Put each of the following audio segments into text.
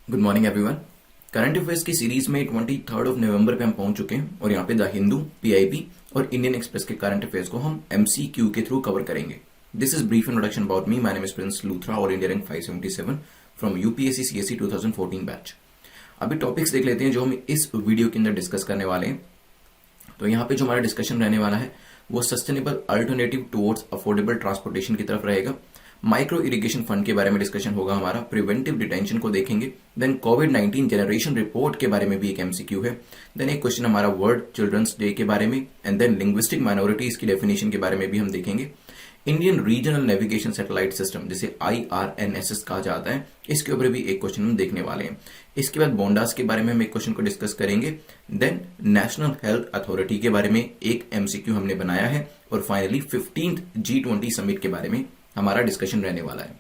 Good morning everyone. Current affairs की series में 23 नवंबर पे हम पहुंच चुके हैं और यहाँ पे द हिंदू, पीआईबी और इंडियन एक्सप्रेस के करंट अफेयर्स को हम एमसीक्यू के थ्रू कवर करेंगे। This is brief introduction about me. My name is Prince Luthra और India rank 577 from UPSC CSC 2014 batch. अभी टॉपिक्स देख लेते हैं जो हम इस वीडियो के अंदर डिस्कस करने वाले हैं। तो यहाँ पे जो हमारा डिस्कशन रहने वाला है वो sustainable alternative towards affordable transportation की तरफ रहेगा। माइक्रो इरिगेशन फंड के बारे में डिस्कशन होगा हमारा। प्रिवेंटिव डिटेंशन को देखेंगे। देन कोविड-19 जनरेशन रिपोर्ट के बारे में भी एक एमसीक्यू है। देन एक क्वेश्चन हमारा वर्ल्ड चिल्ड्रंस डे के बारे में एंड देन लिंग्विस्टिक माइनॉरिटीज की डेफिनेशन के बारे में भी हम देखेंगे। Indian regional navigation satellite system जिसे IRNSS कहा जाता है, इसके ऊपर भी एक क्वेश्चन हम देखने वाले हैं। इसके बाद बोंडास के बारे में हम एक क्वेश्चन को डिस्कस करेंगे। देन नेशनल हेल्थ अथॉरिटी के बारे में एक एमसीक्यू हमने बनाया है और फाइनली 15th G20 समिट के बारे में हमारा डिस्कशन रहने वाला है।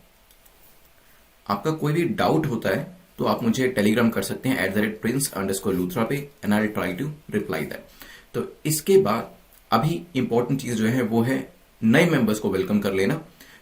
आपका कोई भी डाउट होता है तो आप मुझे टेलीग्राम कर सकते हैं @prince_luthra पे and I will try to reply that. तो इसके बाद अभी इंपॉर्टेंट चीज जो है वो है नए मेंबर्स को वेलकम कर लेना।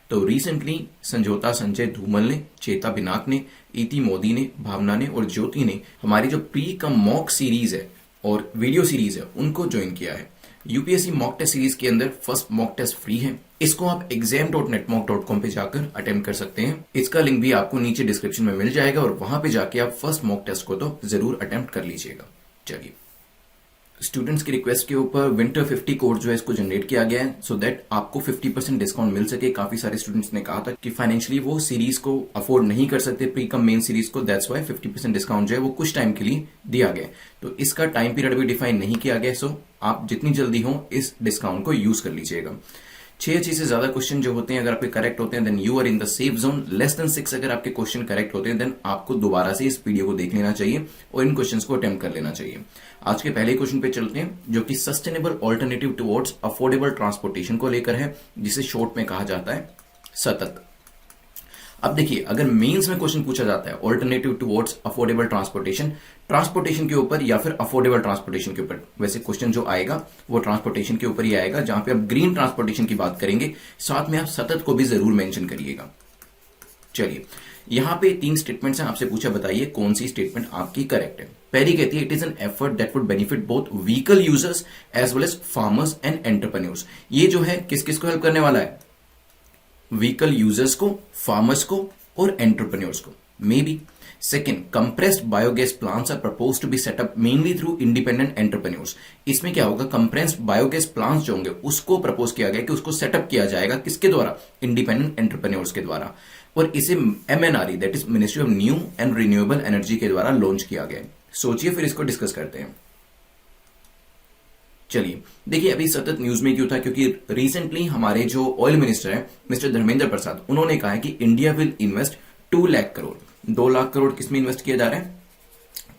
तो रिसेंटली संजोता संजय धूमल ने, चेता बिनाक ने, इति मोदी ने, भावना ने और ज्योति ने हमारी जो प्री कम मॉक सीरीज है और वीडियो सीरीज है उनको ज्वाइन किया है। यूपीएससी मॉक टेस्ट सीरीज के अंदर फर्स्ट मॉक टेस्ट फ्री है। इसको आप exam.netmock.com पे जाकर अटेम्प्ट कर सकते हैं। इसका लिंक भी आपको नीचे डिस्क्रिप्शन में मिल जाएगा और वहां पे जाके आप फर्स्ट मॉक टेस्ट को तो जरूर अटेम्प्ट कर लीजिएगा। चलिए, स्टूडेंट्स की रिक्वेस्ट के ऊपर विंटर 50 कोड जो है इसको जनरेट किया गया है सो दैट आपको 50% डिस्काउंट मिल सके। काफी सारे स्टूडेंट्स ने कहा था कि फाइनेंशियली वो सीरीज को अफोर्ड नहीं कर सकते, प्री कम मेन सीरीज को, दैट्स वाई 50% डिस्काउंट जो है वो कुछ टाइम के लिए दिया गया। तो इसका टाइम पीरियड भी डिफाइन नहीं किया गया, सो आप जितनी जल्दी हो इस डिस्काउंट को यूज कर लीजिएगा। 6 से ज्यादा क्वेश्चन जो होते हैं अगर आपके करेक्ट होते हैं then you are in the safe zone. Less than 6 अगर आपके क्वेश्चन करेक्ट होते हैं देन आपको दोबारा से इस वीडियो को देख लेना चाहिए और इन क्वेश्चंस को अटेम्प्ट कर लेना चाहिए। आज के पहले क्वेश्चन पे चलते हैं जो कि sustainable alternative towards affordable transportation को लेकर है, जिसे शॉर्ट में कहा जाता है सतत। अब देखिए, अगर मेंस में क्वेश्चन पूछा जाता है ऑल्टरनेटिव टुवर्ड्स अफोर्डेबल ट्रांसपोर्टेशन के ऊपर या फिर अफोर्डेबल ट्रांसपोर्टेशन के ऊपर, वैसे क्वेश्चन जो आएगा वो ट्रांसपोर्टेशन के ऊपर ही आएगा। जहां पे आप ग्रीन ट्रांसपोर्टेशन की बात करेंगे साथ में आप सतत को भी जरूर मेंशन करिएगा। चलिए, यहां पे 3 स्टेटमेंट्स हैं, आपसे पूछा बताइए कौन सी स्टेटमेंट आपकी करेक्ट है। पहली कहती है it is an effort that would benefit both vehicle users as well as farmers and entrepreneurs. ये जो है किस किस को हेल्प करने वाला है? व्हीकल यूजर्स को, फार्मर्स को और एंटरप्रेन्योर्स को। May be second, compressed biogas plants are propose to be setup mainly through independent entrepreneurs. इसमें क्या होगा, कंप्रेस्ड बायोगैस प्लांट्स जो होंगे उसको प्रपोज किया गया कि उसको सेटअप किया जाएगा किसके द्वारा? इंडिपेंडेंट एंटरप्रेन्योर्स के द्वारा। और इसे MNRE that is ministry of new and renewable energy के द्वारा लॉन्च किया गया है। सोचिए, फिर इसको डिस्कस करते हैं। चलिए देखिए, अभी सतत न्यूज में क्यों था, क्योंकि रिसेंटली हमारे जो ऑयल मिनिस्टर है मिस्टर धर्मेंद्र प्रसाद, उन्होंने कहा है कि India will invest 2 lakh crore. 2 lakh crore किसमें इन्वेस्ट किया जा रहा है?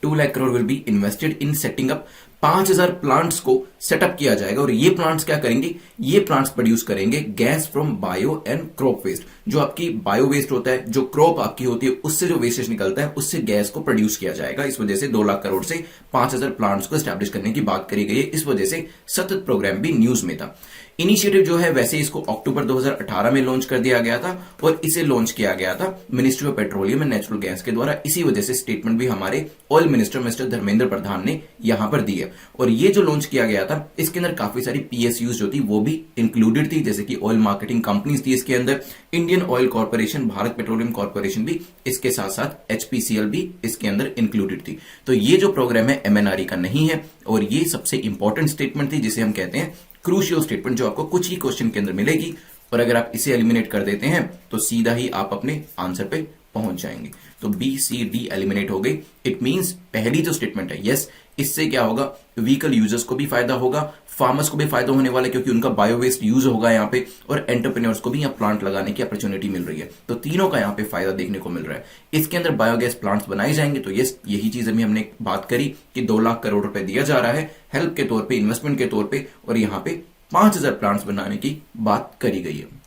2 lakh crore will be invested in setting up. 5000 plants को सेटअप किया जाएगा और ये प्लांट्स क्या करेंगे? ये प्लांट्स प्रोड्यूस करेंगे gas from bio and crop waste. जो आपकी बायो वेस्ट होता है, जो क्रॉप आपकी होती है, उससे जो वेस्टेज निकलता है उससे गैस को प्रोड्यूस किया जाएगा। इस वजह से 2 लाख करोड़ से 5000 प्लांट्स को एस्टैब्लिश करने की बात करी गई है। इस वजह से सतत प्रोग्राम भी न्यूज में था। इनिशिएटिव जो है वैसे इसको अक्टूबर 2018 में लॉन्च कर दिया गया था और इसे लॉन्च किया गया था ministry of petroleum and natural gas के द्वारा। इसी वजह से स्टेटमेंट भी हमारे oil minister mister Dharmendra Pradhan ने यहां पर दी है। और ये जो लॉन्च किया गया था इसके अंदर काफी सारी PSUs जो थी वो भी इंक्लूडेड थी, जैसे कि ऑयल मार्केटिंग कंपनीज थी इसके अंदर, Indian oil corporation, Bharat petroleum corporation भी इसके साथ साथ HPCL भी इसके अंदर इंक्लूडेड थी। तो ये जो प्रोग्राम है MNRE का नहीं है और ये सबसे इंपॉर्टेंट स्टेटमेंट थी जिसे हम कहते हैं क्रूशियल स्टेटमेंट, जो आपको कुछ ही क्वेश्चन के अंदर मिलेगी और अगर आप इसे एलिमिनेट कर देते हैं तो सीधा ही आप अपने आंसर पे पहुंच जाएंगे। तो BCD एलिमिनेट हो गई। इट मींस पहली जो स्टेटमेंट है, यस, इससे क्या होगा, व्हीकल यूजर्स को भी फायदा होगा, फार्मर्स को भी फायदा होने वाला है क्योंकि उनका बायो वेस्ट यूज होगा यहाँ पे, और एंटरप्रेन्योर्स को भी यहाँ प्लांट लगाने की अपॉर्चुनिटी मिल रही है। तो तीनों का यहाँ पे फायदा देखने को मिल रहा है। इसके अंदर बायोगैस प्लांट्स बनाए जाएंगे। तो यस, यही चीज अभी हमने बात करी कि 2 लाख करोड़ रुपए दिया जा रहा है हेल्प के तौर पर, इन्वेस्टमेंट के तौर पर, और यहाँ पे 5000 प्लांट्स बनाने की बात करी गई है।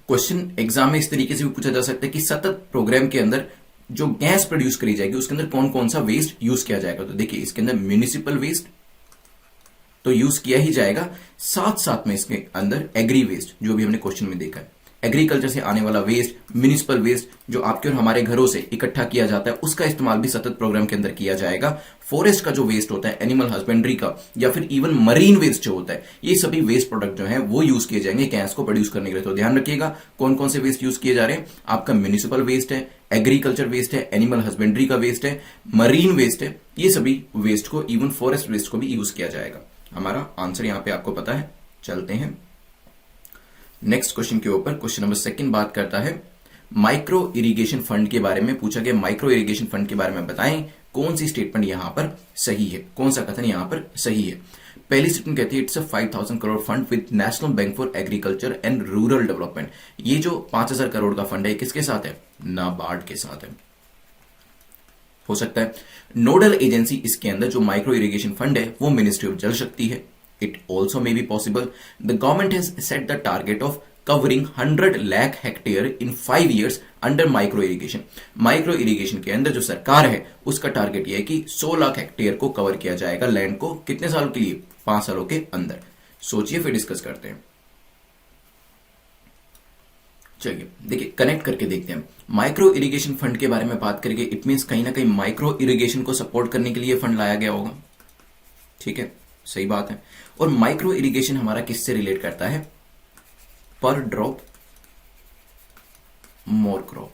क्वेश्चन एग्जाम में इस तरीके से भी पूछा जा सकता है कि सतत प्रोग्राम के अंदर जो गैस प्रोड्यूस करी जाएगी उसके अंदर कौन कौन सा वेस्ट यूज किया जाएगा। तो देखिए, इसके अंदर म्यूनिसिपल वेस्ट तो यूज किया ही जाएगा, साथ साथ में इसके अंदर एग्री वेस्ट जो भी हमने क्वेश्चन में देखा है, एग्रीकल्चर से आने वाला वेस्ट, म्यूनिसिपल वेस्ट जो आपके और हमारे घरों से इकट्ठा किया जाता है, उसका इस्तेमाल भी सतत प्रोग्राम के अंदर किया जाएगा। फॉरेस्ट का जो वेस्ट होता है, एनिमल हस्बेंड्री का, या फिर इवन मरीन वेस्ट जो होता है, ये सभी वेस्ट प्रोडक्ट जो है वो यूज किए जाएंगे गैस को प्रोड्यूस करने के लिए। तो ध्यान रखिएगा कौन कौन से वेस्ट यूज किए जा रहे हैं। आपका म्यूनिसिपल वेस्ट है, एग्रीकल्चर वेस्ट है, एनिमल हस्बेंड्री का वेस्ट है, मरीन वेस्ट है, ये सभी वेस्ट को, इवन फॉरेस्ट वेस्ट को भी यूज किया जाएगा। हमारा आंसर यहां पे आपको पता है। चलते हैं नेक्स्ट क्वेश्चन के ऊपर। क्वेश्चन नंबर 2 बात करता है माइक्रो इरिगेशन फंड के बारे में। पूछा गया माइक्रो इरिगेशन फंड के बारे में बताएं कौन सी स्टेटमेंट यहां पर सही है, कौन सा कथन यहां पर सही है। पहली स्टेटमेंट कहती है it's a 5000 crore fund with national bank for agriculture and rural development. ये जो 5000 करोड़ का फंड है किसके साथ है? नाबार्ड के साथ है। हो सकता है नोडल एजेंसी इसके अंदर जो माइक्रो इरिगेशन फंड है वो मिनिस्ट्री ऑफ जल शक्ति है। It also may be possible the government has set the target of covering 100 lakh hectare in 5 years under micro irrigation. Micro irrigation के अंदर जो सरकार है उसका टारगेट यह है कि 100 लाख हेक्टेयर को कवर किया जाएगा लैंड को। कितने सालों के लिए? 5 सालों के अंदर। सोचिए फिर डिस्कस करते हैं। चलिए देखिए कनेक्ट करके देखते हैं। माइक्रो इरिगेशन फंड के बारे में बात करेंगे, इट मींस कहीं ना कहीं माइक्रो इरिगेशन को सपोर्ट करने के लिए फंड लाया गया होगा। ठीक है, सही बात है। और माइक्रो इरिगेशन हमारा किससे रिलेट करता है? पर ड्रॉप मोर क्रॉप।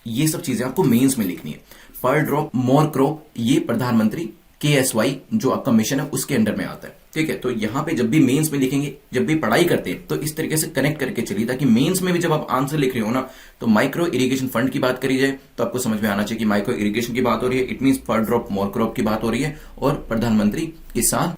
ये सब चीजें आपको मेंस में लिखनी है। पर ड्रॉप मोर क्रॉप ये प्रधानमंत्री KSY जो आपका मिशन है उसके अंडर में आता है। ठीक है, तो यहां पे जब भी मेंस में लिखेंगे, जब भी पढ़ाई करते हैं तो इस तरीके से कनेक्ट करके चलिए ताकि मेंस में भी जब आप आंसर लिख रहे हो ना तो माइक्रो इरिगेशन फंड की बात करी जाए तो आपको समझ में आना चाहिए कि माइक्रो इरिगेशन की बात हो रही है, इट मींस पर ड्रॉप मोर क्रॉप की बात हो रही है और प्रधानमंत्री किसान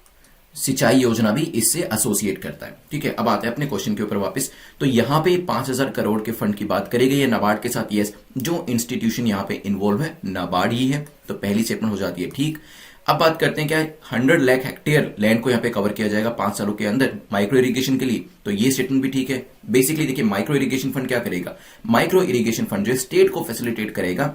सिंचाई योजना भी इससे एसोसिएट करता है। ठीक है, अब आते हैं अपने क्वेश्चन के ऊपर वापस। तो यहां पे 5000 करोड़ के फंड की बात करी गई है नाबार्ड के साथ। यस, जो इंस्टीट्यूशन यहां पे इन्वॉल्व है नाबार्ड ही है, तो पहली स्टेटमेंट हो जाती है ठीक। अब बात करते हैं क्या 100 लाख हेक्टेयर लैंड को यहां पे कवर किया जाएगा 5 सालों के अंदर माइक्रो इरिगेशन के लिए, तो ये स्टेटमेंट भी ठीक है। बेसिकली देखिए माइक्रो इरिगेशन फंड क्या करेगा? माइक्रो इरिगेशन फंड जो स्टेट को फैसिलिटेट करेगा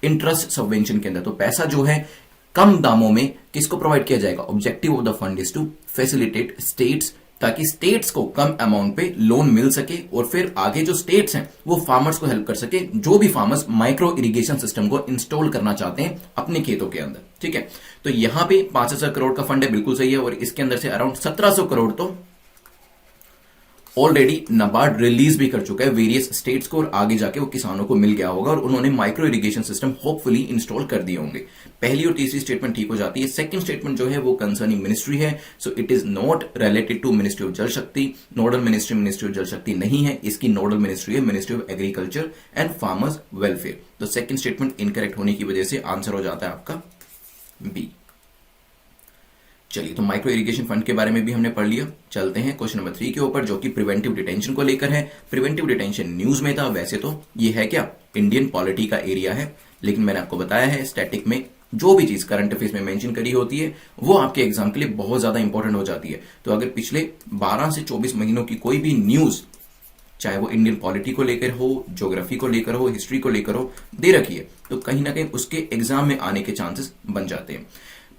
इंटरेस्ट सबवेंशन के अंदर। तो पैसा जो है कम दामों में किसको प्रोवाइड किया जाएगा? Objective of the fund is to facilitate states, ताकि स्टेट्स को कम अमाउंट पे लोन मिल सके और फिर आगे जो स्टेट्स हैं वो फार्मर्स को हेल्प कर सके, जो भी फार्मर्स माइक्रो इरिगेशन सिस्टम को इंस्टॉल करना चाहते हैं अपने खेतों के अंदर। ठीक है, तो यहां पे 5000 करोड़ का फंड है, बिल्कुल सही है। और इसके अंदर से अराउंड 1700 करोड़ तो ऑलरेडी नाबार्ड रिलीज भी कर चुका है वेरियस स्टेट्स को और आगे जाके वो किसानों को मिल गया होगा और उन्होंने micro irrigation system hopefully install कर दिए होंगे। पहली और तीसरी स्टेटमेंट ठीक हो जाती है। सेकंड स्टेटमेंट जो है वो कंसर्निंग मिनिस्ट्री है, so it is not related to ministry of Jal Shakti. Nodal ministry ministry of Jal शक्ति नहीं है, इसकी नोडल मिनिस्ट्री है ministry of agriculture and farmers welfare. तो सेकंड स्टेटमेंट इनकरेक्ट होने की वजह से आंसर हो जाता है आपका बी। चलिए, तो माइक्रो इरिगेशन फंड के बारे में भी हमने पढ़ लिया। चलते हैं क्वेश्चन नंबर 3 के ऊपर जो कि प्रिवेंटिव डिटेंशन को लेकर है। प्रिवेंटिव डिटेंशन न्यूज में था, वैसे तो ये है क्या इंडियन पॉलिटी का एरिया है, लेकिन मैंने आपको बताया है स्टैटिक में जो भी चीज करंट अफेयर्स में मेंशन करी होती है वो आपके एग्जाम के लिए बहुत ज्यादा इंपॉर्टेंट हो जाती है। तो अगर पिछले 12 से 24 महीनों की कोई भी न्यूज, चाहे वो इंडियन पॉलिटी को लेकर हो, ज्योग्राफी को लेकर हो, हिस्ट्री को लेकर हो, दे रखी है तो कहीं ना कहीं उसके एग्जाम में आने के चांसेस बन जाते हैं।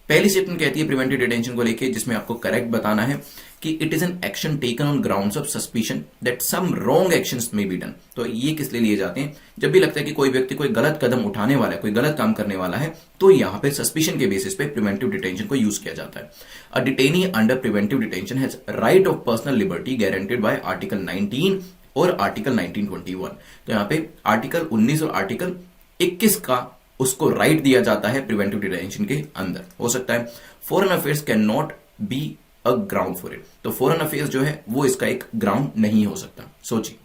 पहली स्टेटमेंट कहती है प्रिवेंटिव डिटेंशन को लेके, जिसमें आपको करेक्ट बताना है कि it is an action taken on grounds of suspicion that some wrong actions may be done. तो ये किस लिए लिए जाते हैं? जब भी लगता है कि कोई व्यक्ति कोई गलत कदम उठाने वाला है, कोई गलत काम करने वाला है, तो यहां पे सस्पिशन के बेसिस पे प्रिवेंटिव डिटेंशन को यूज किया जाता है। A detainee under preventive detention has right of personal liberty guaranteed by article 19 और आर्टिकल 1921। तो यहां पे आर्टिकल 19 और आर्टिकल 21 का उसको राइट दिया जाता है प्रिवेंटिव डिटेंशन के अंदर। हो सकता है foreign affairs can not B a ground for it, तो फॉरेन अफेयर्स जो है वो इसका एक ग्राउंड नहीं हो सकता। सोचिए,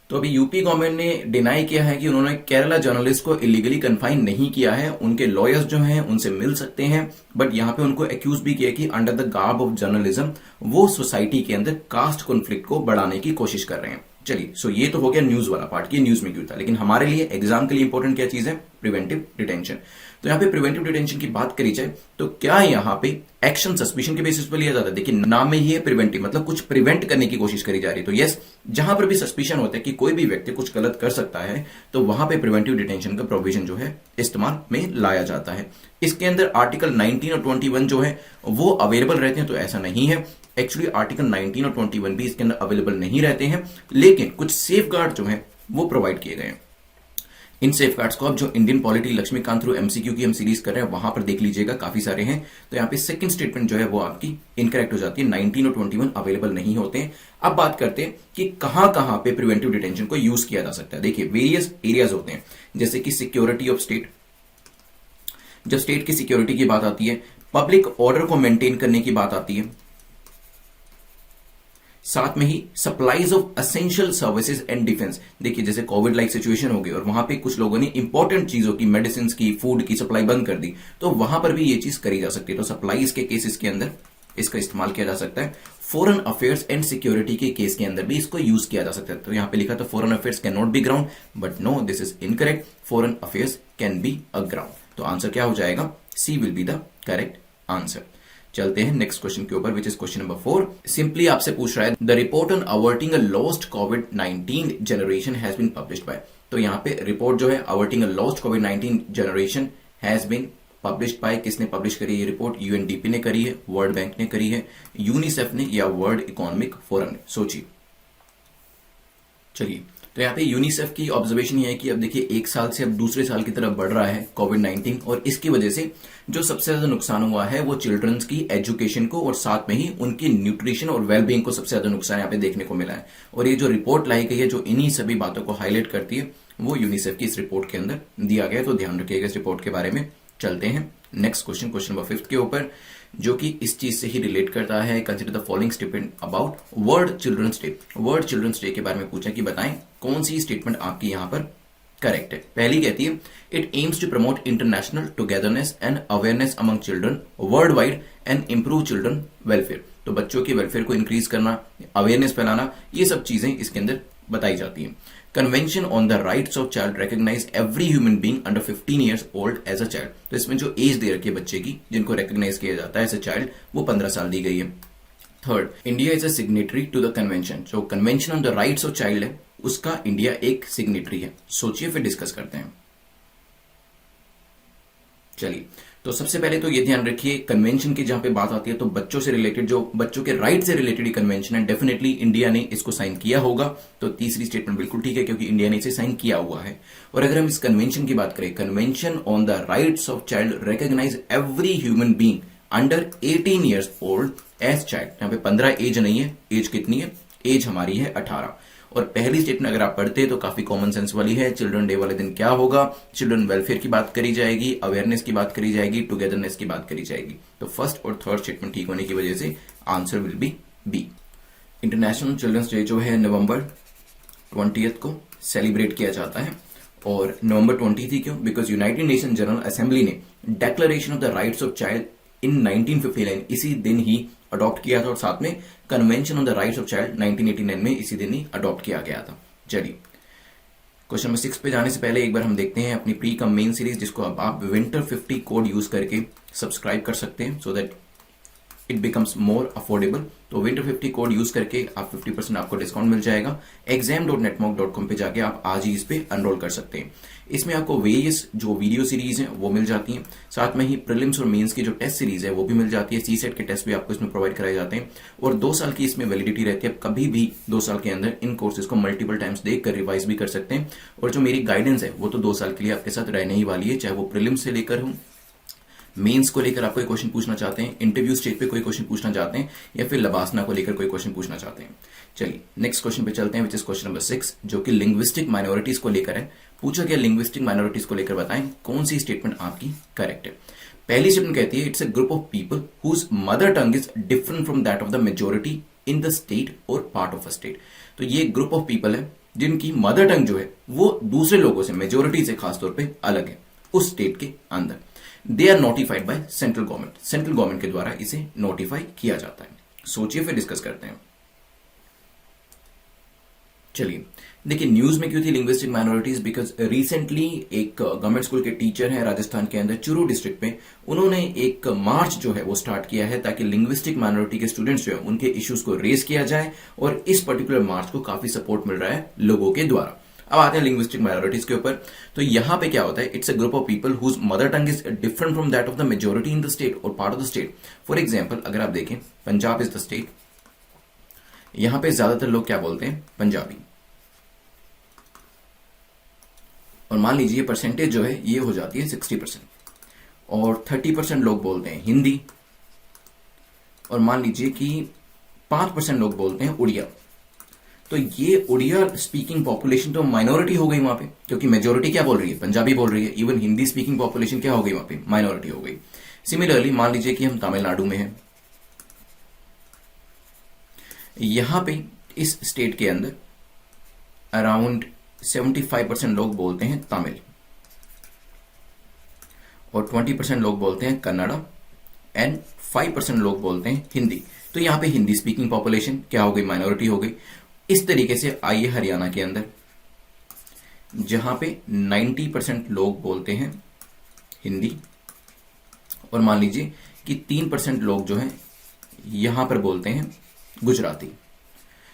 तो अभी यूपी गवर्नमेंट ने डिनाई किया है कि उन्होंने केरला जर्नलिस्ट को इलीगली कन्फाइन नहीं किया है, उनके लॉयर्स जो हैं उनसे मिल सकते हैं, बट यहां पे उनको एक्यूज भी किया कि under the garb of journalism वो सोसाइटी के अंदर कास्ट कॉन्फ्लिक्ट को बढ़ाने की कोशिश कर रहे हैं। चलिए, सो ये तो हो गया न्यूज वाला पार्ट कि न्यूज में क्यों था, लेकिन हमारे लिए एग्जाम के लिए इंपॉर्टेंट क्या चीज है? Preventive detention. तो यहां पे प्रिवेंटिव डिटेंशन की बात करी जाए तो क्या यहां पे एक्शन सस्पिशन के बेसिस पर लिया जाता है? देखिए नाम में ही है प्रिवेंटिव, मतलब कुछ प्रिवेंट करने की कोशिश करी जा रही है। तो यस, जहां पर भी सस्पिशन होता है कि कोई भी व्यक्ति कुछ गलत कर सकता है तो वहां पे प्रिवेंटिव डिटेंशन का प्रोविजन जो है इस्तेमाल में लाया जाता है। इसके अंदर आर्टिकल 19 और 21 जो है वो अवेलेबल रहते हैं, तो ऐसा नहीं है एक्चुअली आर्टिकल 19 और 21 भी इसके अंदर अवेलेबल नहीं रहते हैं, लेकिन कुछ सेफ गार्ड जो है वो प्रोवाइड किए गए हैं। इन सेफ गार्ड्स को आप जो Indian polity Laxmikanth through MCQ की हम सीरीज कर रहे हैं वहां पर देख लीजिएगा, काफी सारे हैं। तो यहाँ पे सेकंड स्टेटमेंट जो है वो आपकी इनकरेक्ट हो जाती है, 19 और 21 अवेलेबल नहीं होते हैं। अब बात करते हैं कि कहां पे प्रिवेंटिव डिटेंशन को यूज किया जा सकता है। देखिए वेरियस एरियाज होते हैं, जैसे कि सिक्योरिटी ऑफ स्टेट, जब स्टेट की सिक्योरिटी की बात आती है, पब्लिक ऑर्डर को मेंटेन करने की बात आती है, साथ में ही supplies of essential services and defence. देखिए जैसे कोविड लाइक सिचुएशन हो गई और वहां पे कुछ लोगों ने इंपॉर्टेंट चीजों की, मेडिसिन की, फूड की सप्लाई बंद कर दी, तो वहां पर भी ये चीज करी जा सकती है। तो सप्लाईज के केसेस के अंदर इसका इस्तेमाल किया जा सकता है। फॉरेन अफेयर्स एंड सिक्योरिटी के केस के अंदर भी इसको यूज किया जा सकता है। तो यहां पे लिखा था foreign affairs can not be ground, but no, this is incorrect, foreign affairs can be a ground. तो आंसर क्या हो जाएगा? C will be the correct answer. चलते हैं नेक्स्ट क्वेश्चन के ऊपर, which is question number 4। Simply आपसे पूछ रहा है the report on averting a lost कोविड-19 generation has been published by. तो यहाँ पे रिपोर्ट जो है अवर्टिंग अ लॉस्ट कोविड-19 generation has been published by, किसने पब्लिश करी ये रिपोर्ट? यूएनडीपी ने करी है, वर्ल्ड बैंक ने करी है, यूनिसेफ ने, या वर्ल्ड इकोनॉमिक फोरम ने? सोचिए। चलिए, तो यहाँ पे यूनिसेफ की ऑब्जर्वेशन ये है कि अब देखिए एक साल से अब दूसरे साल की तरफ बढ़ रहा है कोविड-19, और इसकी वजह से जो सबसे ज्यादा नुकसान हुआ है वो चिल्ड्रंस की एजुकेशन को और साथ में ही उनकी न्यूट्रिशन और वेलबींग को सबसे ज्यादा नुकसान यहाँ पे देखने को मिला है। और ये जो रिपोर्ट लाई गई है जो इन्हीं सभी बातों को हाईलाइट करती है वो यूनिसेफ की इस रिपोर्ट के अंदर दिया गया है। तो ध्यान रखिएगा इस रिपोर्ट के बारे में। चलते हैं नेक्स्ट क्वेश्चन, क्वेश्चन नंबर 5 के ऊपर, जो कि इस चीज से ही रिलेट करता है। Consider the following statement about world children's day. World children's day के बारे में पूछा कि बताएं कौन सी स्टेटमेंट आपकी यहां पर करेक्ट है। पहली कहती है it aims to promote international togetherness and awareness among children world wide and improve children welfare. तो बच्चों के वेलफेयर को इंक्रीज करना, अवेयरनेस फैलाना, ये सब चीजें इसके अंदर बताई जाती हैं। Convention on the rights of child recognize every human being under 15 years old as a child. तो इसमें जो एज दे रखी है बच्चे की जिनको रिकॉग्नाइज किया जाता है एज अ चाइल्ड, वो 15 साल दी गई है। Third, India is a signatory to the convention. जो convention on the rights of child है उसका इंडिया एक सिग्नेटरी है। सोचिए फिर डिस्कस करते हैं। चलिए, तो सबसे पहले तो ये ध्यान रखिए कन्वेंशन की जहां पे बात आती है तो बच्चों से रिलेटेड, जो बच्चों के राइट से रिलेटेड ही कन्वेंशन है, डेफिनेटली इंडिया ने इसको साइन किया होगा। तो तीसरी स्टेटमेंट बिल्कुल ठीक है क्योंकि इंडिया ने इसे साइन किया हुआ है। और अगर हम इस कन्वेंशन की बात करें, convention on the rights of child recognize every human being under 18 years old as child. यहां पे 15 एज नहीं है, एज कितनी है? एज हमारी है 18। और पहली स्टेटमेंट अगर आप पढ़ते हैं तो काफी कॉमन सेंस वाली है। चिल्ड्रन डे वाले दिन क्या होगा? चिल्ड्रन वेलफेयर की बात करी जाएगी, अवेयरनेस की बात करी जाएगी, टुगेदरनेस की बात करी जाएगी। तो फर्स्ट और थर्ड स्टेटमेंट ठीक होने की वजह से answer will be B. International children's day जो है नवंबर 20 को सेलिब्रेट किया जाता है। और नवंबर 20 थी क्यों? Because united nation general assembly ने declaration of the rights of child in 1959 इसी दिन ही अडॉप्ट किया था, और साथ में convention on the rights of child 1989 में इसी दिन ही अडॉप्ट किया गया था। चलिए, क्वेश्चन नंबर 6 पे जाने से पहले एक बार हम देखते हैं अपनी प्री कम मेन सीरीज, जिसको अब आप विंटर 50 कोड यूज करके सब्सक्राइब कर सकते हैं so that it becomes more affordable. तो विंटर 50 कोड यूज करके आप 50% आपको डिस्काउंट मिल जाएगा। exam.netmock.com पे जाके आप आज ही इस पे एनरोल कर सकते हैं। इसमें आपको वेरियस जो वीडियो सीरीज हैं वो मिल जाती हैं, साथ में ही प्रीलिम्स और मेंस की जो टेस्ट सीरीज है वो भी मिल जाती है। सीसेट के टेस्ट भी आपको इसमें प्रोवाइड कराए जाते हैं और 2 साल की इसमें वैलिडिटी रहती है। आप कभी भी 2 साल के अंदर इन कोर्सेज को मल्टीपल टाइम्स देख कर रिवाइज भी कर सकते हैं। और जो मेरी गाइडेंस है वो तो 2 साल के लिए आपके साथ रहने ही वाली है, चाहे वो प्रीलिम्स से लेकर हो, मेंस को लेकर आप कोई क्वेश्चन पूछना चाहते हैं, इंटरव्यू स्टेज पे कोई क्वेश्चन पूछना चाहते हैं, या फिर लबासना को लेकर कोई क्वेश्चन पूछना चाहते हैं। चलिए नेक्स्ट क्वेश्चन पे चलते हैं, विच इज क्वेश्चन नंबर 6, जो कि लिंग्विस्टिक माइनॉरिटीज को लेकर है। पूछा गया लिंग्विस्टिक माइनॉरिटीज को लेकर बताएं कौन सी स्टेटमेंट आपकी करेक्ट है। पहली स्टेटमेंट कहती है it's a group of people whose mother tongue is different from that of the majority in the state और पार्ट ऑफ अ स्टेट। तो ये ग्रुप ऑफ पीपल है जिनकी मदर टंग जो है वो दूसरे लोगों से, मेजोरिटी से खासतौर पर अलग है उस स्टेट के अंदर। They are notified by central government. Central government के द्वारा इसे नोटिफाई किया जाता है। सोचिए फिर डिस्कस करते हैं। चलिए देखिए, न्यूज में क्यों थी लिंग्विस्टिक माइनॉरिटीज? बिकॉज रिसेंटली एक गवर्नमेंट स्कूल के टीचर हैं राजस्थान के अंदर चूरू डिस्ट्रिक्ट में, उन्होंने एक मार्च जो है वो स्टार्ट किया है ताकि लिंग्विस्टिक माइनॉरिटी के स्टूडेंट्स जो है उनके इश्यूज को रेज किया जाए, और इस पर्टिकुलर मार्च को काफी सपोर्ट मिल रहा है लोगों के द्वारा। अब आते हैं लिंग्विस्टिक माइनॉरिटीज के ऊपर। तो यहां पे क्या होता है, it's a group of people whose mother tongue is different from that of the majority in the state और part of the state. For example अगर आप देखें, पंजाब इज द स्टेट, यहां पे ज्यादातर लोग क्या बोलते हैं, पंजाबी। और मान लीजिए परसेंटेज जो है ये हो जाती है 60%, और 30% लोग बोलते हैं हिंदी, और मान लीजिए कि 5% लोग बोलते हैं उड़िया। तो ये उड़िया स्पीकिंग पॉपुलेशन तो माइनॉरिटी हो गई वहां पे, क्योंकि मेजोरिटी क्या बोल रही है, पंजाबी बोल रही है। इवन हिंदी स्पीकिंग पॉपुलेशन क्या हो गई वहां पे, माइनॉरिटी हो गई। सिमिलरली मान लीजिए कि हम तमिलनाडु में हैं, यहां पे इस स्टेट के अंदर अराउंड 75% लोग बोलते हैं तमिल, और 20% लोग बोलते हैं कन्नड़ा, एंड 5% लोग बोलते हैं हिंदी। तो यहां पे हिंदी स्पीकिंग पॉपुलेशन क्या हो गई, माइनॉरिटी हो गई। इस तरीके से आइए हरियाणा के अंदर, जहां पे 90% लोग बोलते हैं हिंदी, और मान लीजिए कि 3% लोग जो हैं यहां पर बोलते हैं गुजराती।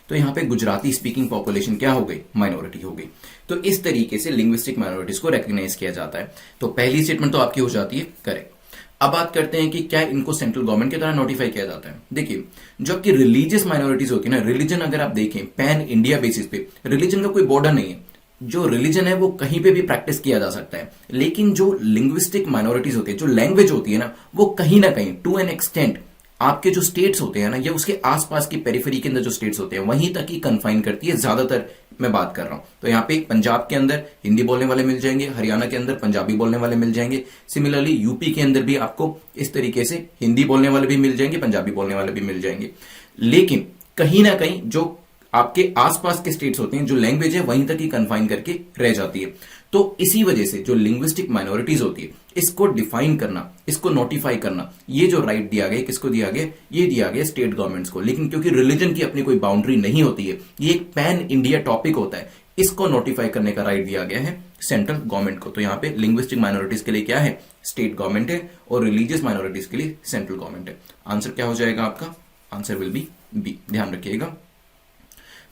तो यहां पे गुजराती स्पीकिंग पॉपुलेशन क्या हो गई, माइनॉरिटी हो गई। तो इस तरीके से लिंग्विस्टिक माइनॉरिटीज को रिकॉग्नाइज किया जाता है। तो पहली स्टेटमेंट तो आपकी हो जाती है करेक्ट। अब बात करते हैं कि क्या इनको सेंट्रल गवर्नमेंट की तरह नोटिफाई किया जाता है। देखिए, जो आपकी रिलीजियस माइनॉरिटीज होती है ना, रिलीजन अगर आप देखें पैन इंडिया बेसिस पे, रिलीजन का कोई बॉर्डर नहीं है। जो रिलीजन है वो कहीं पे भी प्रैक्टिस किया जा सकता है। लेकिन जो लिंग्विस्टिक माइनॉरिटीज होती है, जो लैंग्वेज होती है ना, वो कहीं ना कहीं टू एन एक्सटेंट आपके जो स्टेट्स होते हैं ना, या उसके आसपास की पेरिफेरी के अंदर जो स्टेट्स होते हैं वहीं तक ही कन्फाइन करती है, ज्यादातर मैं बात कर रहा हूं। तो यहां पे पंजाब के अंदर हिंदी बोलने वाले मिल जाएंगे, हरियाणा के अंदर पंजाबी बोलने वाले मिल जाएंगे। सिमिलरली यूपी के अंदर भी आपको इस तरीके से हिंदी बोलने वाले भी मिल जाएंगे, पंजाबी बोलने वाले भी मिल जाएंगे। लेकिन कहीं ना कहीं जो आपके आसपास के स्टेट्स होते हैं, जो लैंग्वेज है वहीं तक ही कन्फाइन करके रह जाती है। तो इसी वजह से जो लिंग्विस्टिक माइनॉरिटीज होती है, इसको डिफाइन करना, इसको नोटिफाई करना, ये जो राइट दिया गया, किसको दिया गया, ये दिया गया स्टेट गवर्नमेंट्स को। लेकिन क्योंकि रिलीजन की अपनी कोई बाउंड्री नहीं होती है, ये एक पैन इंडिया टॉपिक होता है, इसको नोटिफाई करने का राइट दिया गया है सेंट्रल गवर्नमेंट को। तो यहां पे लिंग्विस्टिक माइनॉरिटीज के लिए क्या है, स्टेट गवर्नमेंट है, और रिलीजियस माइनॉरिटीज के लिए सेंट्रल गवर्नमेंट है। आंसर क्या हो जाएगा आपका, आंसर विल बी बी। ध्यान रखिएगा।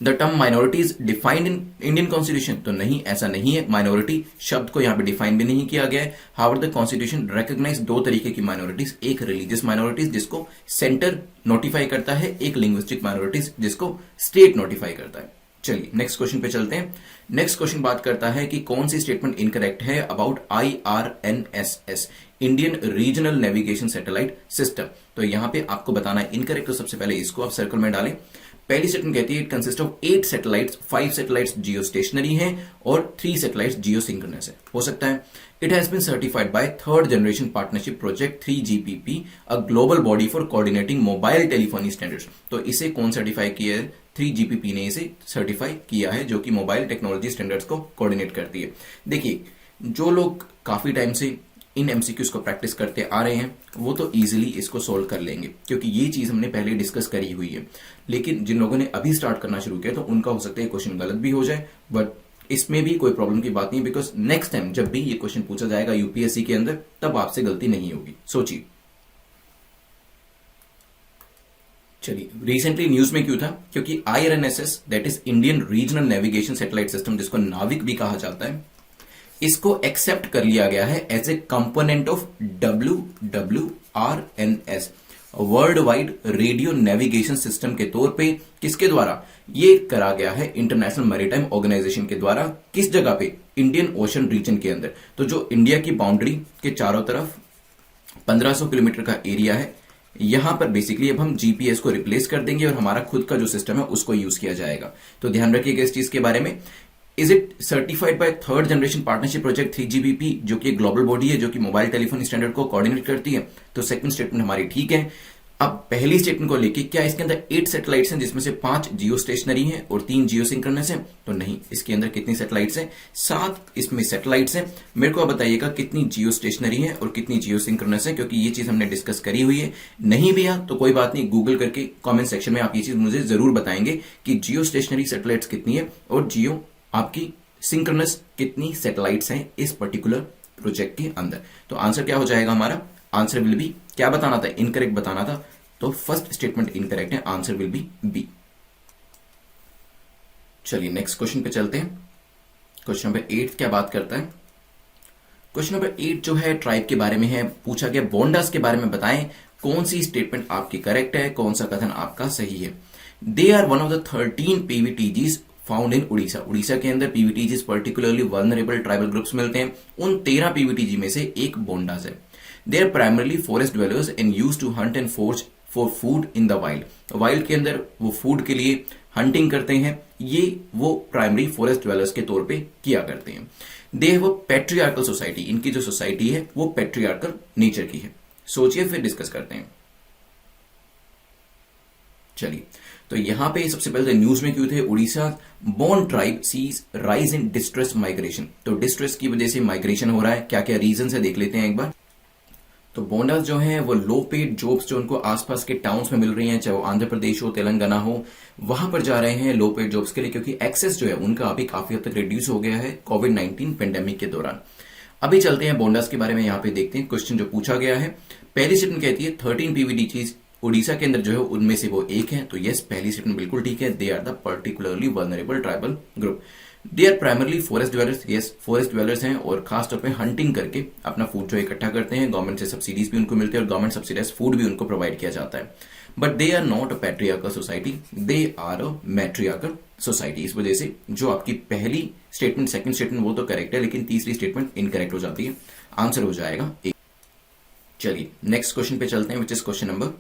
The term minority is defined in Indian constitution, तो नहीं, ऐसा नहीं है। माइनॉरिटी शब्द को यहां पे डिफाइन भी नहीं किया गया है। हाउएवर द कॉन्स्टिट्यूशन रिकॉग्नाइज दो तरीके की माइनॉरिटीज, एक रिलीजियस माइनॉरिटीज जिसको सेंटर नोटिफाई करता है, एक लिंग्विस्टिक माइनॉरिटीज जिसको स्टेट नोटिफाई करता है। चलिए नेक्स्ट क्वेश्चन पे चलते हैं। नेक्स्ट क्वेश्चन बात करता है कि कौन सी स्टेटमेंट इनकरेक्ट है about IRNSS, Indian regional navigation satellite system. तो यहां पे आपको बताना है इनकरेक्ट। तो सबसे पहले इसको आप सर्कल में डालें। पहली स्टेटमेंट कहती है it consist of 8 satellites, 5 satellites Jio stationery हैं और 3 सैटेलाइट्स जियो सिंक्रोनस है। हो सकता है। It has been certified by third generation partnership project 3GPP, a global body for coordinating mobile telephony standards. तो इसे कौन सर्टिफाई किया है, 3GPP ने इसे सर्टिफाई किया है, जो कि मोबाइल टेक्नोलॉजी स्टैंडर्ड्स को कोऑर्डिनेट करती है। देखिए, जो लोग काफी टाइम से इन एमसीक्यूज को प्रैक्टिस करते आ रहे हैं वो तो इजीली इसको सोल्व कर लेंगे, क्योंकि ये चीज हमने पहले डिस्कस करी हुई है। लेकिन जिन लोगों ने अभी स्टार्ट करना शुरू किया तो उनका हो सकता है क्वेश्चन गलत भी हो जाए, बट इसमें भी कोई प्रॉब्लम की बात नहीं, बिकॉज नेक्स्ट टाइम जब भी ये क्वेश्चन पूछा जाएगा यूपीएससी के अंदर तब आपसे गलती नहीं होगी। सोचिए। चलिए, रिसेंटली न्यूज में क्यों था, क्योंकि IRNSS that is Indian regional navigation satellite system, जिसको नाविक भी कहा जाता है, इसको एक्सेप्ट कर लिया गया है as a component of WWRNS, world wide radio navigation system के तौर पे। किसके द्वारा ये करा गया है, इंटरनेशनल मैरीटाइम ऑर्गेनाइजेशन के द्वारा। किस जगह पे, इंडियन ओशन रीजन के अंदर। तो जो इंडिया की बाउंड्री के चारों तरफ 1500 किलोमीटर का एरिया है, यहां पर बेसिकली अब हम जीपीएस को रिप्लेस कर देंगे और हमारा खुद का जो सिस्टम है उसको यूज किया जाएगा। तो ध्यान रखिएगा इस चीज के बारे में। Is it certified by third generation partnership project 3GPP, जो कि एक ग्लोबल बॉडी है जो कि मोबाइल टेलीफोन स्टैंडर्ड को कोऑर्डिनेट करती है। तो सेकंड स्टेटमेंट हमारी ठीक है। अब पहली स्टेटमेंट को लेके, क्या इसके अंदर 8 सैटेलाइट्स हैं जिसमें से 5 जियो स्टेशनरी हैं और 3 जियो सिंक्रोनस हैं? तो नहीं, इसके अंदर कितनी सैटेलाइट्स हैं? 7 इसमें सैटेलाइट्स हैं। मेरे को आप बताइएगा कितनी जियो स्टेशनरी है और कितनी जियो सिंक्रोनस है, क्योंकि ये चीज हमने डिस्कस करी हुई है। नहीं भी आ तो कोई बात नहीं, गूगल करके कॉमेंट सेक्शन में आप ये चीज मुझे जरूर बताएंगे कि जियो स्टेशनरी सैटेलाइट्स कितनी है और जियो आपकी सिंक्रोनस कितनी सैटेलाइट्स हैं इस पर्टिकुलर प्रोजेक्ट के अंदर। तो आंसर क्या हो जाएगा हमारा, आंसर विल बी, क्या बताना था, इनकरेक्ट बताना था। तो फर्स्ट स्टेटमेंट इनकरेक्ट है, आंसर विल बी बी। चलिए नेक्स्ट क्वेश्चन पे चलते हैं। क्वेश्चन नंबर 8 क्या बात करता है? क्वेश्चन नंबर 8 जो है ट्राइब के बारे में है। पूछा गया बोंडास के बारे में बताएं कौन सी स्टेटमेंट आपकी करेक्ट है, कौन सा कथन आपका सही है। They are one of the 13 PVTGs found in Orissa. Orissa के अंदर PVTGs particularly vulnerable tribal groups मिलते हैं। उन 13 पीवीटीजी में से एक बोंडास है। They are primarily forest dwellers and use to hunt and forage for food in the wild. Wild के अंदर वो फूड के लिए हंटिंग करते हैं। ये वो प्राइमरी फॉरेस्ट ड्वेलर्स के तौर पे किया करते हैं। They have a patriarchal society. इनकी जो सोसाइटी है वो पैट्रियार्कल नेचर की है। सोचिए, फिर डिस्कस करते हैं। चलिए, तो यहां पे सबसे पहले न्यूज में क्यों थे? Orissa Bonda tribe sees rise in distress migration. तो डिस्ट्रेस की वजह से माइग्रेशन हो रहा है। क्या क्या रीजन है देख लेते हैं एक बार। तो बोंडास जो हैं वो लो पेड जॉब्स जो उनको आसपास के टाउन्स में मिल रही हैं, चाहे वो आंध्र प्रदेश हो, तेलंगाना हो, वहां पर जा रहे हैं लो पेड जॉब्स के लिए, क्योंकि एक्सेस जो है उनका अभी काफी हद तक रिड्यूस हो गया है कोविड-19 पेंडेमिक के दौरान। अभी चलते हैं बोंडास के बारे में, यहां पे देखते हैं क्वेश्चन जो पूछा गया है। पहली स्टेटमेंट कहती है 13 पीवीटीजीज उड़ीसा के अंदर जो है उनमें से वो एक है। तो यस, पहली स्टेटमेंट बिल्कुल ठीक है। They are the particularly vulnerable tribal group. They are primarily forest dwellers. Yes, forest dwellers हैं और खासतौर पे हंटिंग करके अपना फूड जो इकट्ठा करते हैं। गवर्नमेंट से सब्सिडीज भी उनको मिलते हैं और गवर्नमेंट सब्सिडाइज फूड भी उनको प्रोवाइड किया जाता है। But they are not a patriarchal society, they are a matriarchal society. इस वजह से जो आपकी पहली स्टेटमेंट, सेकंड स्टेटमेंट वो तो करेक्ट है, लेकिन तीसरी स्टेटमेंट इनकरेक्ट हो जाती है। आंसर हो जाएगा ए। चलिए नेक्स्ट क्वेश्चन पे चलते हैं, विच is question number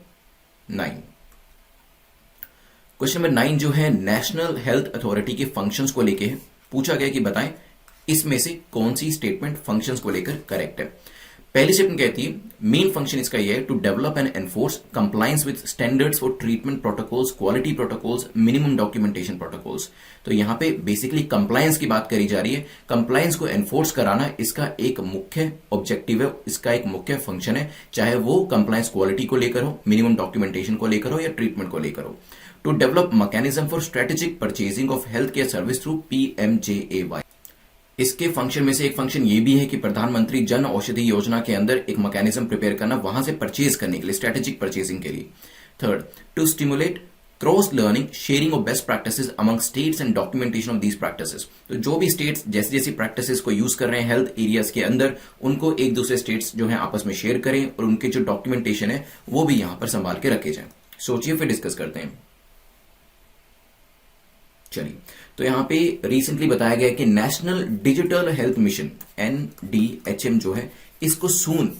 9। Question number 9 जो है नेशनल हेल्थ अथॉरिटी के फंक्शंस को लेके है। पूछा गया कि बताएं इसमें से कौन सी स्टेटमेंट फंक्शंस को लेकर करेक्ट है। पहली स्टेटमेंट कहती है मेन फंक्शन इसका यह है to develop and enforce compliance with standards for treatment protocols, quality protocols, minimum documentation protocols. तो यहां पे बेसिकली कंप्लायंस की बात करी जा रही है। कंप्लायंस को एनफोर्स कराना इसका एक मुख्य ऑब्जेक्टिव है, इसका एक मुख्य फंक्शन है, चाहे वो कंप्लायंस क्वालिटी को लेकर हो, मिनिमम डॉक्यूमेंटेशन को लेकर हो या ट्रीटमेंट को लेकर हो। To develop mechanism for strategic purchasing of health care service through PMJAY। इसके फंक्शन में से एक फंक्शन ये भी है कि प्रधानमंत्री जन औषधि योजना के अंदर एक मैकेनिज्म प्रिपेयर करना वहां से परचेज करने के लिए, स्ट्रेटेजिक परचेजिंग के लिए। Third, to stimulate cross learning, sharing of best practices among states and documentation of these practices. तो जो भी स्टेट्स जैसी जैसी प्रैक्टिसेस को यूज कर रहे हैं हेल्थ एरियाज के अंदर, उनको एक दूसरे स्टेट्स जो है आपस में शेयर करें और उनके जो डॉक्यूमेंटेशन है वो भी यहां पर संभाल के रखे जाए। सोचिए, फिर डिस्कस करते हैं। चलिए, तो यहां पे रिसेंटली बताया गया कि national digital health mission NDHM जो है इसको सून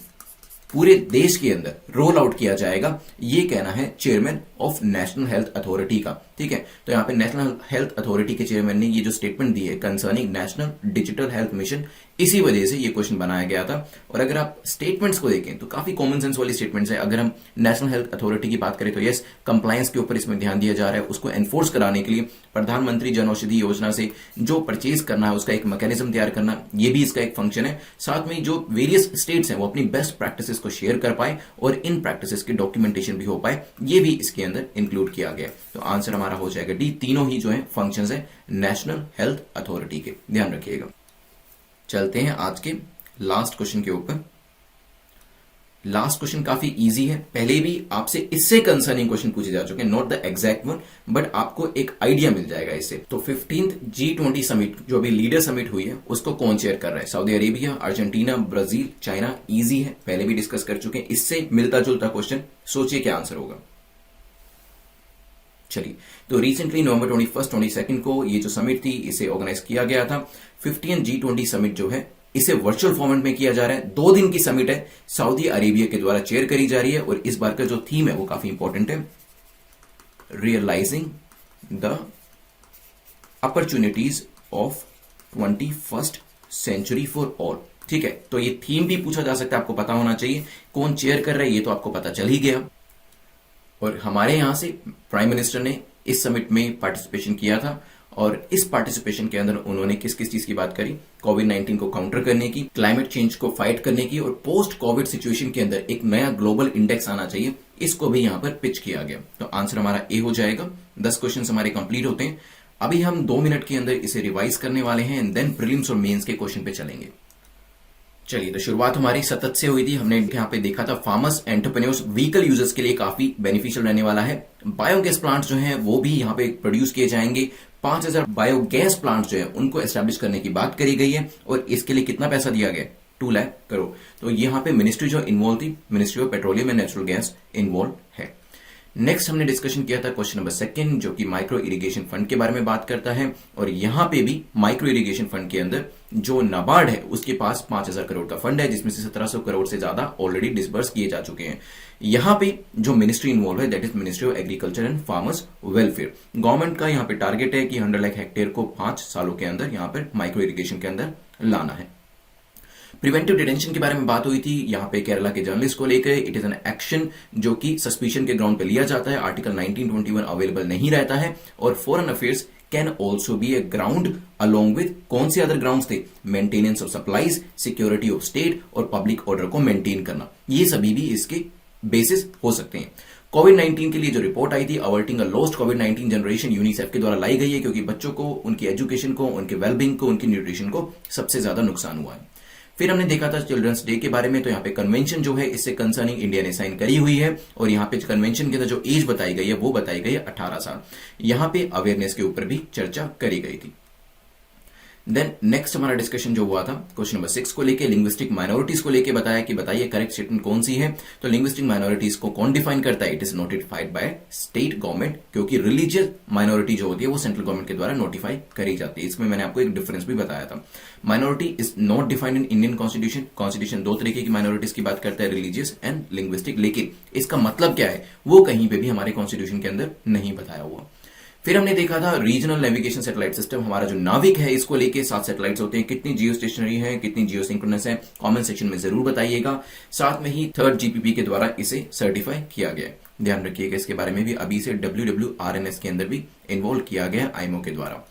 पूरे देश के अंदर रोल आउट किया जाएगा, ये कहना है chairman of national health authority का। ठीक है, तो यहां पे नेशनल हेल्थ अथॉरिटी के चेयरमैन ने ये जो स्टेटमेंट दी है concerning national digital health mission, इसी वजह से ये क्वेश्चन बनाया गया था। और अगर आप स्टेटमेंट्स को देखें तो काफी कॉमन सेंस वाली स्टेटमेंट्स है। अगर हम नेशनल हेल्थ अथॉरिटी की बात करें तो यस, कंप्लायंस के ऊपर इसमें ध्यान दिया जा रहा है, उसको एनफोर्स कराने के लिए प्रधानमंत्री जन औषधि योजना से जो परचेज करना है उसका एक मैकेनिज्म तैयार करना, ये भी इसका एक फंक्शन है। साथ में जो वेरियस स्टेट्स हैं वो अपनी बेस्ट प्रैक्टिसेस को शेयर कर पाए और इन प्रैक्टिसेस की डॉक्यूमेंटेशन भी हो पाए, ये भी इसके अंदर इंक्लूड किया गया। तो आंसर हमारा हो जाएगा डी। तीनों ही जो है फंक्शंस है नेशनल हेल्थ अथॉरिटी के, ध्यान रखिएगा। चलते हैं आज के लास्ट क्वेश्चन के ऊपर। लास्ट क्वेश्चन काफी इजी है, पहले भी आपसे इससे कंसर्निंग क्वेश्चन पूछे जा चुके हैं, not the exact one, but आपको एक आइडिया मिल जाएगा इससे। तो 15th G20 समिट जो अभी लीडर समिट हुई है उसको कौन चेयर कर रहा है? Saudi Arabia, Argentina, Brazil, China. Easy है, पहले भी डिस्कस कर चुके हैं। इससे मिलता जुलता क्वेश्चन, सोचिए क्या आंसर होगा। चलिए, तो रिसेंटली नवंबर 21, 22 को ये जो समिट थी इसे ऑर्गेनाइज किया गया था। 15th G20 समिट जो है इसे वर्चुअल फॉर्मेट में किया जा रहा है। 2 दिन की समिट है, सऊदी अरेबिया के द्वारा चेयर करी जा रही है और इस बार का जो थीम है वो काफी इंपॉर्टेंट है, realizing the opportunities of 21st century for all. ठीक है, तो ये थीम भी पूछा जा सकता है, आपको पता होना चाहिए। कौन चेयर कर रहा है ये तो आपको पता चल ही गया। और हमारे यहां से प्राइम मिनिस्टर ने इस समिट में पार्टिसिपेशन किया था और इस पार्टिसिपेशन के अंदर उन्होंने किस किस चीज की बात करी? कोविड-19 को काउंटर करने की, क्लाइमेट चेंज को फाइट करने की और पोस्ट कोविड सिचुएशन के अंदर एक नया ग्लोबल इंडेक्स आना चाहिए, इसको भी यहां पर पिच किया गया। तो आंसर हमारा ए हो जाएगा। 10 क्वेश्चन हमारे कंप्लीट होते हैं। अभी हम 2 मिनट के अंदर इसे रिवाइज करने वाले हैं एंड देन प्रीलिम्स और मेंस के क्वेश्चन पे चलेंगे। चलिए, तो शुरुआत हमारी सतत से हुई थी। हमने यहाँ पे देखा था फार्मर्स, एंटरप्रेन्योर्स, व्हीकल यूजर्स के लिए काफी बेनिफिशियल रहने वाला है। बायोगैस प्लांट्स जो हैं वो भी यहाँ पे प्रोड्यूस किए जाएंगे। 5000 बायोगैस प्लांट्स जो है उनको एस्टैब्लिश करने की बात करी गई है और इसके लिए कितना पैसा दिया गया? 2 लाख करोड़। तो यहाँ पे मिनिस्ट्री जो इन्वॉल्व थी, ministry of petroleum and natural gas involve है। नेक्स्ट हमने डिस्कशन किया था क्वेश्चन नंबर 2 जो कि माइक्रो इरिगेशन फंड के बारे में बात करता है, और यहां पे भी माइक्रो इरिगेशन फंड के अंदर जो नाबार्ड है उसके पास 5,000 करोड़ का फंड है, जिसमें से 1,700 करोड़ से ज्यादा ऑलरेडी डिसबर्स किए जा चुके हैं। यहां पे जो मिनिस्ट्री इन्वॉल्व है that is ministry of agriculture and farmers welfare. Government का यहां पे टारगेट है कि 100 लाख हेक्टेयर को 5 सालों के अंदर यहां पर माइक्रो इरिगेशन के अंदर लाना है। प्रिवेंटिव डिटेंशन के बारे में बात हुई थी यहां पे केरला के जर्नलिस्ट को लेकर। इट इज एन एक्शन जो कि सस्पिशन के ग्राउंड पे लिया जाता है। आर्टिकल 1921 अवेलेबल नहीं रहता है, और foreign affairs can also be A ground along with कौन से अदर ग्राउंड्स थे, maintenance of supplies, security of state और पब्लिक ऑर्डर को मेंटेन करना, ये सभी भी इसके बेसिस हो सकते हैं। कोविड-19 के लिए जो रिपोर्ट आई थी अवर्टिंग अ लॉस्ट कोविड-19 जनरेशन यूनिसेफ के द्वारा लाई गई है, क्योंकि बच्चों को, उनकी एजुकेशन को, उनके वेलबींग को, उनकी न्यूट्रिशन को सबसे ज्यादा नुकसान हुआ है। फिर हमने देखा था चिल्ड्रंस डे के बारे में, तो यहाँ पे कन्वेंशन जो है इससे कंसर्निंग इंडिया ने साइन करी हुई है, और यहाँ पे कन्वेंशन के अंदर जो एज बताई गई है वो बताई गई है 18 साल। यहाँ पे अवेयरनेस के ऊपर भी चर्चा करी गई थी। देन नेक्स्ट हमारा डिस्कशन जो हुआ था क्वेश्चन नंबर 6 को लेके लिंग्विस्टिक माइनॉरिटीज को लेके बताया कि बताइए करेक्ट स्टेटमेंट कौन सी है। तो लिंग्विस्टिक माइनॉरिटीज को कौन डिफाइन करता है, it is notified by state government, क्योंकि रिलीजियस माइनॉरिटी जो होती है वो सेंट्रल गवर्नमेंट के द्वारा नोटिफाई करी जाती है। इसमें मैंने आपको एक डिफरेंस भी बताया था। Minority is not defined in Indian constitution. Constitution दो तरीके की माइनॉरिटीज की बात करता है, रिलीजियस एंड लिंग्विस्टिक, लेकिन इसका मतलब क्या है वो कहीं पे भी हमारे कॉन्स्टिट्यूशन के अंदर नहीं बताया हुआ। फिर हमने देखा था रीजनल नेविगेशन सैटेलाइट सिस्टम, हमारा जो नाविक है इसको लेके 7 सैटेलाइट्स होते हैं, कितनी जियो स्टेशनरी है, कितनी जियो सिंक्रोनस है, कमेंट सेक्शन में जरूर बताइएगा। साथ में ही 3rd GPP के द्वारा इसे सर्टिफाई किया गया है, ध्यान रखिएगा इसके बारे में भी। अभी से WWRNS के अंदर भी इन्वॉल्व किया गया आईएमओ के द्वारा।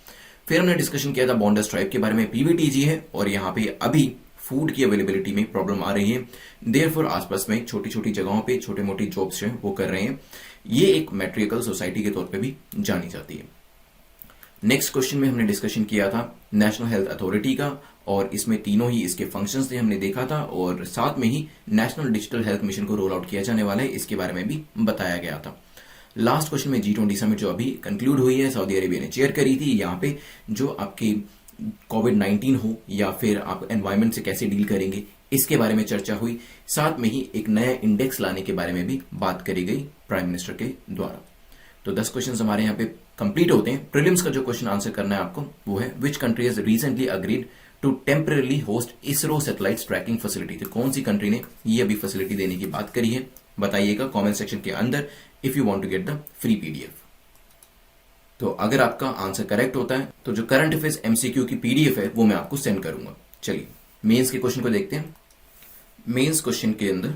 फिर हमने डिस्कशन किया था बॉन्डर स्ट्राइक के बारे में, PVTG है, और यहाँ पे अभी फूड की अवेलेबिलिटी में प्रॉब्लम आ रही है, देयरफॉर आसपास में छोटी छोटी जगहों पे छोटे मोटी जॉब्स जो है वो कर रहे हैं। ये एक मैट्रिकल सोसाइटी के तौर पे भी जानी जाती है। नेक्स्ट क्वेश्चन में हमने डिस्कशन किया था नेशनल हेल्थ अथॉरिटी का, और इसमें तीनों ही इसके फंक्शंस थे हमने देखा था, और साथ में ही नेशनल डिजिटल हेल्थ मिशन को रोल आउट किया जाने वाला है इसके बारे में भी बताया गया था। लास्ट क्वेश्चन में G20 समिट जो अभी कंक्लूड हुई है, सऊदी अरेबिया ने चेयर करी थी, यहाँ पे जो आपकी कोविड-19 हो या फिर आप एनवायरमेंट से कैसे डील करेंगे इसके बारे में चर्चा हुई। साथ में ही एक नया इंडेक्स लाने के बारे में भी बात करी गई प्राइम मिनिस्टर के द्वारा। तो 10 क्वेश्चन हमारे यहाँ पे कंप्लीट होते हैं। प्रीलिम्स का जो क्वेश्चन आंसर करना है आपको वो है which country has recently agreed to temporary host ISRO satellite tracking facility. तो कौन सी कंट्री ने ये अभी फैसिलिटी देने की बात करी है बताइएगा कमेंट सेक्शन के अंदर, if you want to get the free PDF। तो अगर आपका आंसर करेक्ट होता है तो जो करंट अफेयर्स MCQ की PDF है वो मैं आपको सेंड करूंगा। चलिए मेंस के क्वेश्चन को देखते हैं। मेंस क्वेश्चन के अंदर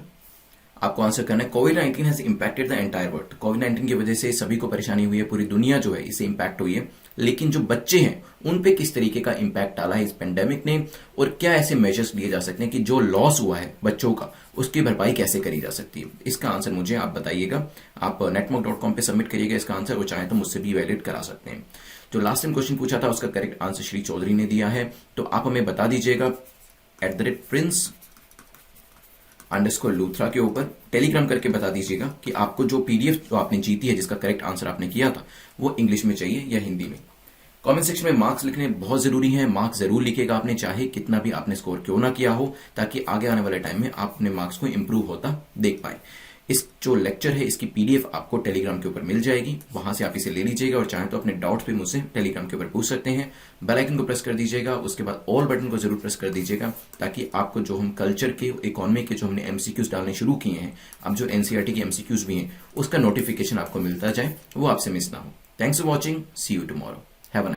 आपको आंसर करना है कोविड-19 has impacted the entire world. कोविड-19 की वजह से सभी को परेशानी हुई है, पूरी दुनिया जो है इससे इंपैक्ट हुई है, लेकिन जो बच्चे हैं उन पे किस तरीके का इंपैक्ट डाला है इस पेंडेमिक ने, और क्या ऐसे मेजर्स लिए जा सकते हैं कि जो लॉस हुआ है बच्चों का उसकी भरपाई कैसे करी जा सकती है। इसका आंसर मुझे आप बताइएगा, आप netmock.com पे सबमिट करिएगा इसका आंसर, और चाहे तो मुझसे भी वैलिड करा सकते हैं। जो लास्ट टाइम क्वेश्चन पूछा था उसका करेक्ट आंसर श्री चौधरी ने दिया है, तो आप हमें बता दीजिएगा @prince_लूथरा के ऊपर टेलीग्राम करके बता दीजिएगा कि आपको जो PDF जो आपने जीती है जिसका करेक्ट आंसर आपने किया था वो इंग्लिश में चाहिए या हिंदी में। कमेंट सेक्शन में मार्क्स लिखने बहुत जरूरी है, मार्क्स जरूर लिखेगा आपने, चाहे कितना भी आपने स्कोर क्यों ना किया हो, ताकि आगे आने वाले टाइम में आप अपने मार्क्स को इंप्रूव होता देख पाए। इस जो लेक्चर है इसकी PDF आपको टेलीग्राम के ऊपर मिल जाएगी, वहां से आप इसे ले लीजिएगा, और चाहे तो अपने डाउट्स भी मुझसे टेलीग्राम के ऊपर पूछ सकते हैं। बेल आइकन को प्रेस कर दीजिएगा, उसके बाद ऑल बटन को जरूर प्रेस कर दीजिएगा, ताकि आपको जो हम कल्चर के, इकोनॉमी के जो हमने MCQs डालने शुरू किए हैं, अब जो NCERT के MCQs भी हैं, उसका नोटिफिकेशन आपको मिलता जाए, वो आपसे मिस ना हो। Thanks for watching, see you tomorrow.